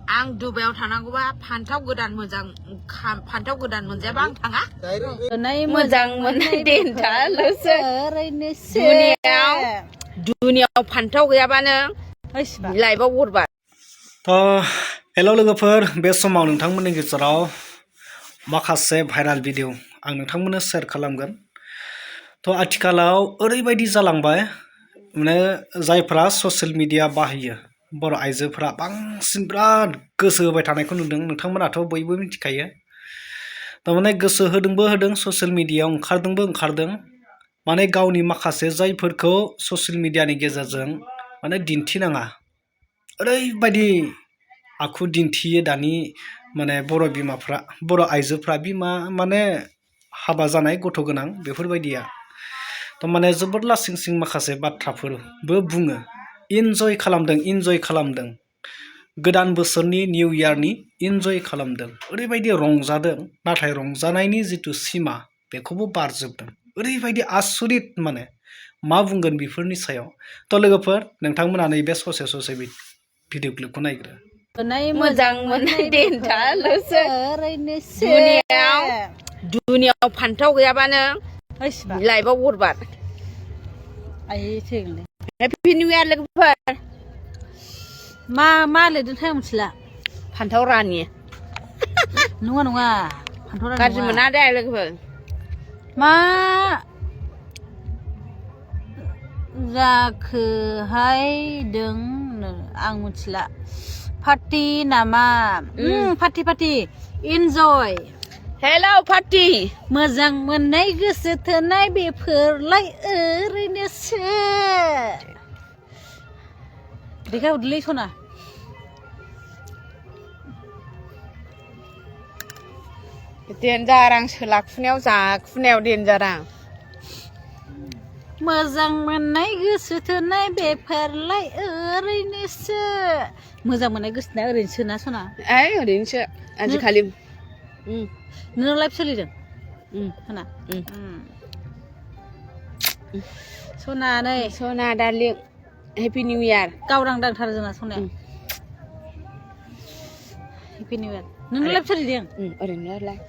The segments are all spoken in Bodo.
आं दुबायाव थानांगौबा फान्थाव गोदान मोजां फान्थाव गोदान मोनजायाबा आं थाङा मोजां मोननाय देन्थाल'सो दुनियाव फान्थाव गैयाबानो लाइफआव बरबाद। हेल' लोगोफोर, बे समाव नोंथांमोननि गेजेराव माखासे भाइराल भिडिअ आं नोंथांमोननो शेयार खालामगोन। आथिखालाव ओरैबायदि जालांबाय, माने जायफ्रा ससियेल मिडिया बाहायो बर' आइजोफोरा बांसिन बिराद गोसो होबाय थानायखौ नुदों। नोंथांमोनाथ' बयबो मिथिखायो। थारमाने गोसो होदोंबो होदों, ससियेल मिडियायाव ओंखारदोंबो ओंखारदों। माने गावनि माखासे जायफोरखौ ससियेल मिडियानि गेजेरजों माने दिन्थिनाङा, ओरैबायदि आखु दिन्थियो दानि माने बर' बिमाफ्रा, बर' आइजोफ्रा, बिमा माने हाबा जानाय गथ' गोनां बेफोरबायदिया। थारमाने जोबोद लासिं सिं माखासे बाथ्राफोरबो बुङो। इन्जय खालामदों, गोदान बोसोरनि निउ इयारनि इन्जय खालामदों, ओरैबायदि रंजादों। नाथाय रंजानायनि जिथु सिमा बेखौबो बारजोबदों। ओरैबायदि आसरित, माने मा बुंगोन बेफोरनि सायाव। लोगोफोर, नोंथांमोना नैबे ससे भिडिअ क्लिपखौ नायग्रो। मोजां मोननाय देन्थाल'सो दुनियाव फान्थाव गैयाबानो लाइफआव बरबाद। हेपि निउ इयार लोगोफोर। मा लिरदोंथाय आं मिथिला। फान्थाव रानि नङा फान्थाव रानि गाज्रि मोना दे लोगोफोर। मा जाखोहाय दों आं मिथिला। पार्टि नामा? पार्टि इन्जय। Hello party. मोजां मोननाय गोसो थोनाय बेफोरलाय ओरैनोसो। देखा उदलै सना। देनजार, आं सोलाखुनायाव जाखुनायाव देनजार आं। मोजां मोननाय गोसो थोनाय बेफोरलाय ओरैनोसो। मोजां मोननाय गोसो थोनाया ओरैनोसो ना सना? ओरैनोसो आजिखालि। नों लाइफ सोलिदों सना? सना नै सना डार्लिं, हेपि निउ इयार। गावरां दांथार जोंना सनाया। Happy new year. नों लाइफ सोलिदों? ओरैनो life.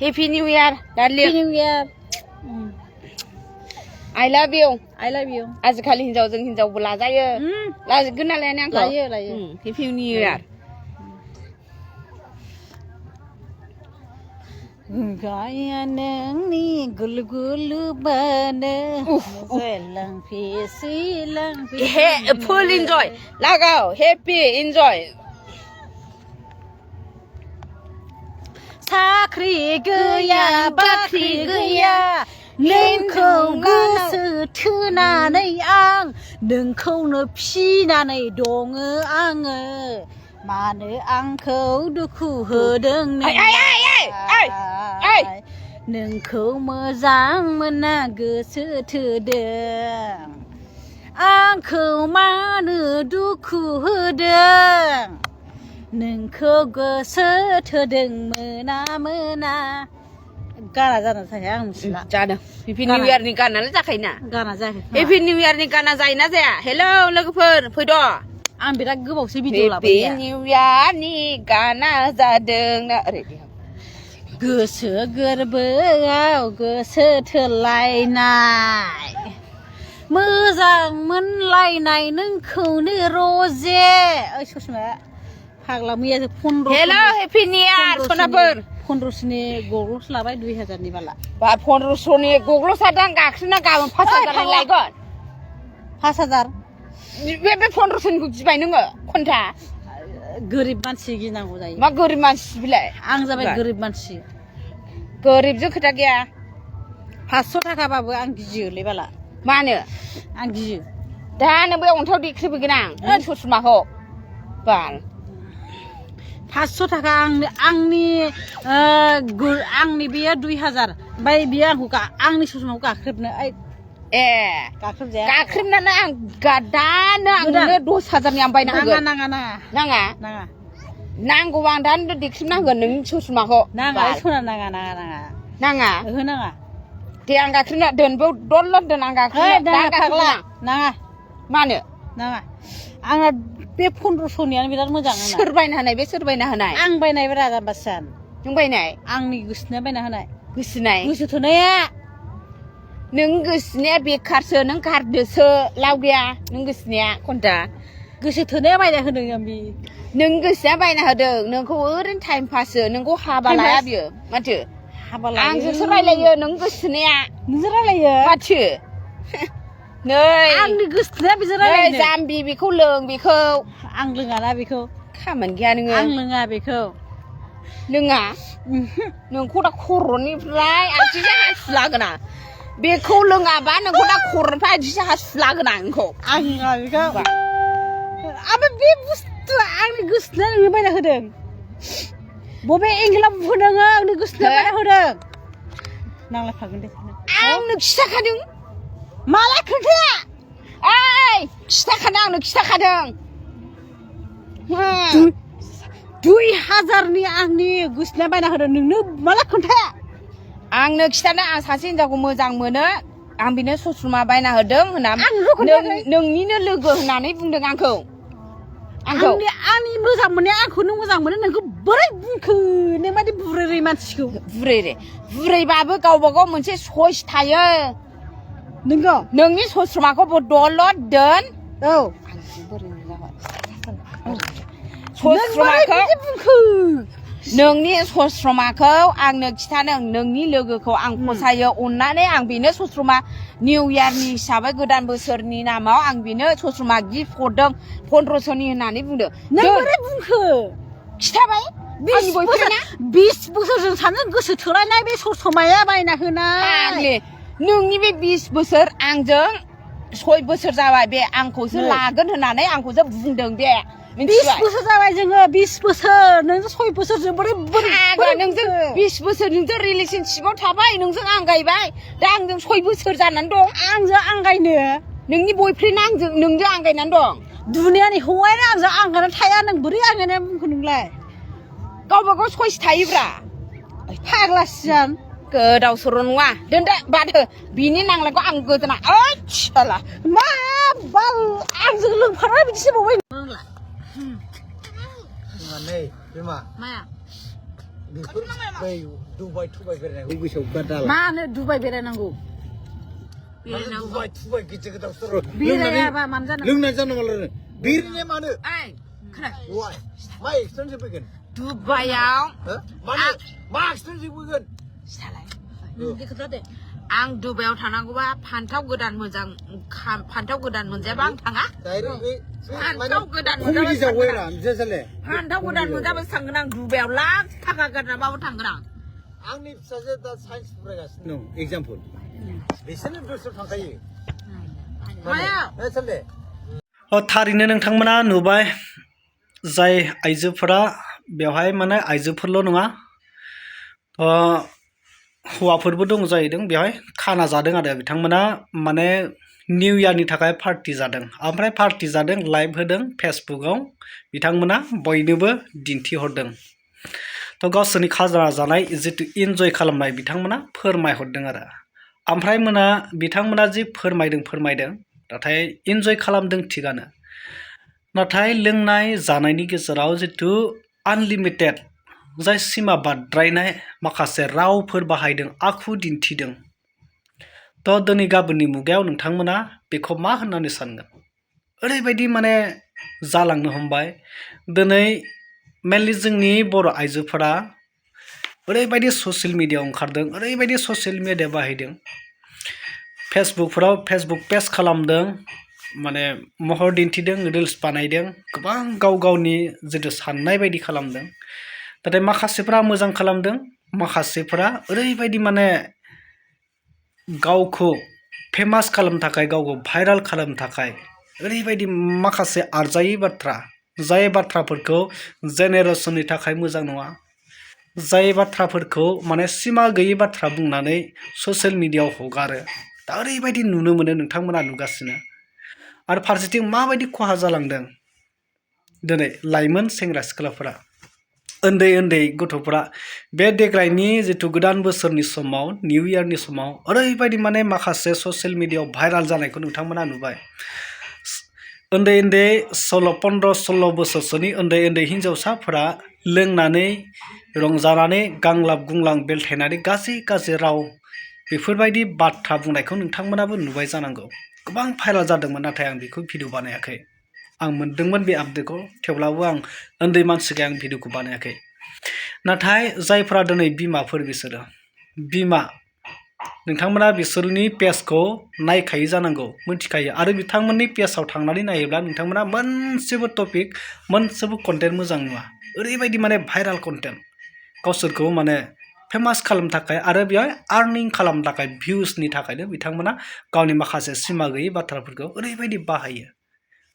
Happy new year darling. Happy new year. I love you. आजिखालि हिनजावजों हिनजावबो लाजायो। लाजोबगोन ना लाया आंखौ? लायो। Happy new year. गाया नोंनि गुलु गुलु बानो फुल इन्जय लागाव। हेपि इन्जय। साख्रि गैया बाख्रि गैया, नोंखौ गोसो थोनानै आं नोंखौनो फिनानै दङ आङो। मानो आंखौ दुखु होदों नोंखौ मोजां मोना गोसो थोदों, आंखौ मानो दुखु होदों, नोंखौ गोसो थोदों मोना। गाना जाना जाया आं मिथिला। जादों। हेपि निउ इयारनि गानालाय जाखायोना? गाना जायाखै। हेपि निउ इयारनि गाना जायोना जाया? हेलौ लोगोफोर, फैद'। आं बिराद गोबावसो भिडिअ लाबाय। हेपि निउ इयारनि गाना जादोंना ओरै गोसो गोरबोआव गोसो थोलायनाय, मोजां मोनलायनाय नोंखौनो रजे। ओइ ससमा फाग्ला मैयासो 15। हेलौ हेपि निउ इयार सनाफोर। 1500नि गग्ल'सो लाबाय 2000नि बाला। 1500नि गग्ल'सादां गाख्रिना गाबोन 5000 लायगोन। 5000? बे 1500निखौ गिबाय नोङो खन्था? गोरिब मानसि गिनांगौ जायो। मा गोरिब मानसि बिलाय? आं जाबाय गोरिब मानसि। गोरिबजों खोथा गैया। 500 थाखाबाबो आं गियोलै बाला। मानो? आं गियो। दानो बे अन्थायाव देख्रेबहैगोन आं ससमाखौ बाल। 500 थाखा आंनि बेयो 2000। ओमफ्राय बियो आंनि ससमाखौ गाख्रेबनो। गाख्रेबजाया। गाख्रेबनानै आं दानो आंनो 10,000नि आं बायना होगोन। नाङा? नांगौबा आं दानो देख्रेबना होगोन नोंनि ससमाखौ। नाङा सना, नाङा। नाङा? ओहो नाङा। दे आं गाख्रेबना दोन, बेयाव दलद दोन, आं गाख्रेबना। नाङा। मानो? नाङा। आंना बे 1500नियानो बिराद मोजां आंना सोर बायना होनाय बे सोर बायना होनाय आं बायनाय ब्रा जाम्बासान नों बायनाय आंनि गोसोना बायना होनाय गोसोनाय गोसो थोनाया नों गोसोनाया बेखारसो नों गारदोसो लाव गैया नों गोसोनाया खन्था गोसो थोनाया बायना होदों आं बि नों गोसोआ बायना होदों नोंखौ ओरैनो टाइम पाससो नोंखौ हाबा लाया बियो माथो हाबा लायो आंजोंसो रायलायो नों गोसोनाया नोंजों रायलायो माथो नै आंनि गोसोना बिजों नै रायलायो जाम्बि बेखौ लों बेखौ आं लोङाना बेखौ खामानि गैया नोङो आं लोङा बेखौ लोङा नोंखौ दा खर'निफ्राय आथिंजों हासु लागोन आं बेखौ लोङाबा नोंखौ दा खर'निफ्राय आथिंजों हासु लागोन आं नोंखौ आं लोङा बेखौ ओमफ्राय बे बुस्थुआ आंनि गोसोना नोंनो बायना होदों बबे एंगेलाव बुंदों आंनि गोसोना बायना होदों नांलायखागोन दे आंनो खिथाखादों माला खोन्थाया ओइ खिथाखादों आंनो खिथाखादों 2000नि आंनि गोसोना बायना होदों नोंनो माला खोन्थाया आंनो खिथादों आं सासे हिनजावखौ मोजां मोनो आं बेनो ससमा बायना होदों होनना नोंनिनो लोगो होननानै बुंदों आंखौ आंनि मोजां मोननाया आंखौ नों मोजां मोनो नोंखौ बोरै बुंखो नों बायदि बुरै मानसिखौ बुरैबाबो गावबा गाव मोनसे सइस थायो नोंगौ नोंनि ससमाखौ दलद दोन औ नोंनि सस्रमाखौ आंनो खिथादों नोंनि लोगोखौ आं फसायो अननानै आं बेनो सस्रमा निउ इयारनि हिसाबै गोदान बोसोरनि नामाव आं बेनो सस्रमा गिफ्ट हरदों 1500नि होननानै बुंदों नों बोरै बुंखो खिथाबाय 20 बोसोरजों सानो गोसो थोलायनाय बे सस्रमाया बायना होनाय नोंनि बे 20 बोसोर आंजों 6 बोसोर जाबाय बे आंखौसो लागोन होननानै आंखौसो बुंदों बे 20 बोसोर जाबाय जोङो 20 बोसोर नोंजों 6 बोसोरजों बोरै नोंजों 20 बोसोर नोंजों रिलेशनशिपआव थाबाय नोंजों आंगायबाय दा आंजों 6 बोसोर जानानै दं आंजों आंगायनो नोंनि बयफ्रेन्डआ आंजों नोंजों आंगायनानै दं दुनियानि हौवायानो आंजों आंगायनानै थाया नों बोरै आंगायनानै बुंखो नोंलाय गावबा गाव सइस थायोब्रा फाग्लासियान गोदाव सर' नङा दोनदो बादो बिनि नांलायखौ आं गोदोना ओइ साला मा बाल आंजों लोंफानाय बिदिसो बावबाय रोंला नै बिमा माया बेफोर बै दुबाइ थुबाइ बेरायनायखौ गोसोआव गारदाला मानो दुबाइ बेरायनांगौ दुबाइ थुबाइ गिदिर गोदाव सर' बेरायाबा मानो जानांगौ लोंनाय जानांगौ बेरायनाया मानो ओइ खोनाय मा एक्सपेन्सिभ फैगोन दुबाइयाव मा एक्सपेन्सिभ फैगोन आं दुबाइयाव थानांगौबा फान्थाव गोदान मोनजायाबा आं थाङा फान्थाव गोदान मोनजाबासो थांगोन आं दुबाइयाव लाख थाखा गारनाबाबो थांगोन आं आंनि फिसाजो दा साइन्स फरायगासिनो दं एग्जाम्पल बिसोरनो बोसोर थांखायो थारैनो नोंथांमोना नुबाय जाय आइजोफोरा बेवहाय माने आइजोफोरल' नङा हौवाफोरबो दं जाहैदों बेवहाय खाना जादों आरो बिथांमोना माने निउ इयारनि थाखाय पार्टि जादों ओमफ्राय पार्टि जादों लाइभ होदों फेसबुकआव बिथांमोना बयनोबो दिन्थिहरदों थ' गावसोरनि खाजा जानाय जितु इन्जय खालामनाय बिथांमोना फोरमायहरदों आरो ओमफ्राय बिथांमोना जि फोरमायदों नाथाय इन्जय खालामदों थिगानो नाथाय लोंनाय जानायनि गेजेराव जितु आनलिमिटेड जाय सिमा बाद्रायनाय माखासे रावफोर बाहायदों आखु दिन्थिदों थ' दिनै गाबोननि मुगायाव नोंथांमोना बेखौ मा होननानै सानगोन ओरैबायदि माने जालांनो हमबाय दिनै मेनलि जोंनि बर' आइजोफोरा ओरैबायदि ससियेल मिडियायाव ओंखारदों ओरैबायदि ससियेल मिडिया बाहायदों फेसबुकफोराव फेसबुक पेज खालामदों माने महर दिन्थिदों रिल्स बानायदों गोबां गाव गावनि जितु साननाय बायदि खालामदों नाथाय माखासेफ्रा मोजां खालामदों माखासेफ्रा ओरैबायदि माने गावखौ फेमास खालामनो थाखाय गावखौ भाइराल खालामनो थाखाय ओरैबायदि माखासे आरजायै बाथ्रा जाय बाथ्राफोरखौ जेनेरेसननि थाखाय मोजां नङा जाय बाथ्राफोरखौ माने सिमा गैयै बाथ्रा बुंनानै ससियेल मिडियायाव हगारो दा ओरैबायदि नुनो मोनो नोंथांमोना नुगासिनो आरो फारसेथिं माबायदि खहा जालांदों दिनै लाइमोन सेंग्रा सिख्लाफोरा उन्दै गथ'फोरा बे देग्लायनि जितु गोदान बोसोरनि समाव निउ इयारनि समाव ओरैबायदि माने माखासे ससियेल मिडियायाव भाइराल जानायखौ नोंथांमोना नुबाय उन्दै उन्दै 15-16 बोसोरसोनि उन्दै उन्दै हिन्जावसाफोरा लोंनानै रंजानानै गांलाब गुंलां बेलथायनानै गाज्रि राव बेफोरबायदि बाथ्रा बुंनायखौ नोंथांमोनाबो नुबाय जानांगौ। गोबां भाइराल जादोंमोन, नाथाय आं बेखौ भिडिअ बानायाखै। आं मोनदोंमोन बे आपडेटखौ, थेवब्लाबो आं उन्दै मानसिखाय आं भिडिअखौ बानायाखै। नाथाय जायफोरा दिनै बिमाफोर, बिसोरो बिमा, नोंथांमोना बिसोरनि पेजखौ नायखायो जानांगौ, मिथिखायो। आरो बिथांमोननि पेजआव थांनानै नायोब्ला नोंथांमोना मोनसेबो टपिक, मोनसेबो कन्टेन्ट मोजां नुवा। ओरैबायदि माने भाइराल कन्टेन्ट, गावसोरखौ माने फेमास खालामनो थाखाय आरो बेयाव आर्निं खालामनो थाखाय, भिउसनि थाखायनो बिथांमोना गावनि माखासे सिमा गैयै बाथ्राफोरखौ ओरैबायदि बाहायो।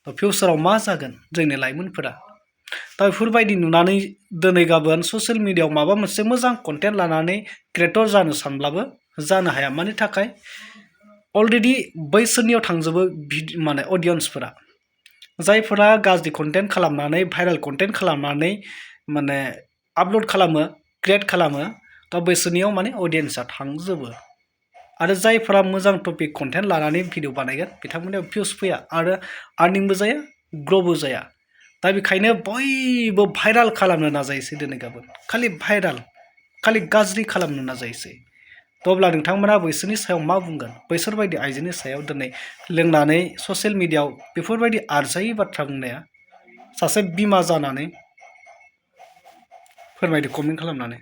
फिउचाराव मा जागोन जोंनि लाइमोनफोरा? दा बेफोरबायदि नुनानै दिनै गाबोन ससियेल मिडियायाव माबा मोनसे मोजां कन्टेन्ट लानानै क्रिएटर जानो सानब्लाबो जानो हाया। मानि थाखाय? अलरेडि बैसोरनियाव थांजोबो माने अडियन्सफोरा, जायफोरा गाज्रि कन्टेन्ट खालामनानै, भाइरेल कन्टेन्ट खालामनानै माने आपल'ड खालामो, क्रिएट खालामो, दा बैसोरनियाव माने अडियन्सआ थांजोबो। आरो जायफोरा मोजां टपिक कन्टेन्ट लानानै भिडिअ बानायगोन, बिथांमोननियाव भिउस फैया आरो आर्निंबो जाया, ग्र'बो जाया। दा बेखायनो बयबो भाइराल खालामनो नाजायोसै दिनै गाबोन, खालि भाइराल, खालि गाज्रि खालामनो नाजायोसै। अब्ला नोंथांमोना बैसोरनि सायाव मा बुंगोन? बैसोरबायदि आइजोनि सायाव दिनै लोंनानै ससियेल मिडियायाव बेफोरबायदि आरजायै बाथ्रा बुंनाया, सासे बिमा जानानै फोरमायदो कमेन्ट खालामनानै।